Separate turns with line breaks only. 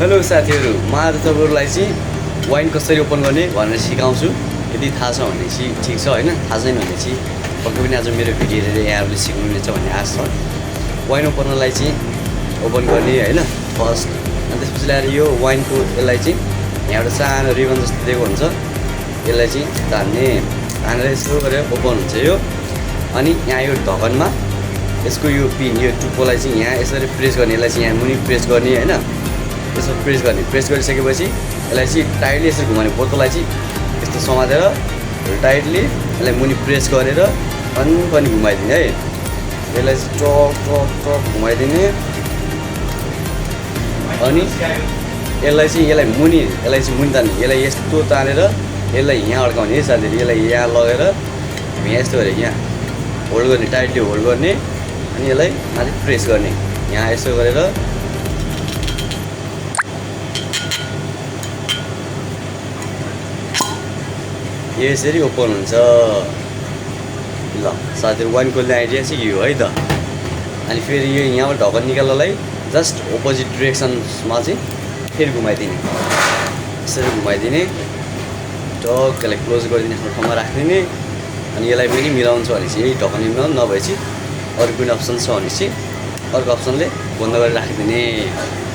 Hello साथीहरू, म आज तपाईँहरूलाई चाहिँ वाइन कसरी ओपन गर्ने भनेर सिकाउँछु। यदि थाहा छ भने चाहिँ ठिक छ होइन, थाहा छैन भने चाहिँ पक्कै पनि आज मेरो भिडियो हेरेर यहाँहरूले सिक्नुहुनेछ भन्ने आशा छ। वाइन ओपनरलाई चाहिँ ओपन गर्ने होइन फर्स्ट, अनि त्यसपछि ल्याएर यो वाइनको यसलाई चाहिँ यहाँबाट सानो रिबन जस्तो दिएको हुन्छ, यसलाई चाहिँ तानेर यसो गरेर ओपन हुन्छ यो। अनि यहाँ यो ढकनमा यसको यो पिन यो टुप्पोलाई चाहिँ यहाँ यसरी प्रेस गर्ने, यसलाई चाहिँ यहाँ मुनि प्रेस गर्ने होइन, यसो प्रेस गरिसकेपछि यसलाई चाहिँ टाइटली यसरी घुमाउने, बोतललाई चाहिँ यस्तो समातेर टाइटली यसलाई मुनि प्रेस गरेर पनि घुमाइदिने है। यसलाई चाहिँ टक घुमाइदिने अनि यसलाई चाहिँ मुनि तान्ने, यसलाई यस्तो तानेर यसलाई यहाँ अड्काउने है साथीहरू। यसलाई यहाँ लगेर यहाँ यस्तो गरेर यहाँ होल्ड गर्ने, टाइटली होल्ड गर्ने अनि यसलाई माथि प्रेस गर्ने, यहाँ यसो गरेर यसरी ओपन हुन्छ। ल साथीहरू, वाइन खोल्ने आइडिया चाहिँ यो है त। अनि फेरि यो यहाँबाट ढक्कन निकाल्नलाई जस्ट अपोजिट डिरेक्सनमा चाहिँ फेरि घुमाइदिने, यसरी घुमाइदिने, टक्कलाई क्लोज गरिदिने, आफ्नो ठाउँमा राखिदिने। अनि यसलाई पनि मिलाउँछ भने चाहिँ यही ढक्कन मिलाउनु, नभए चाहिँ अरू कुनै अप्सन छ भने चाहिँ अर्को अप्सनले बन्द गरेर राखिदिने।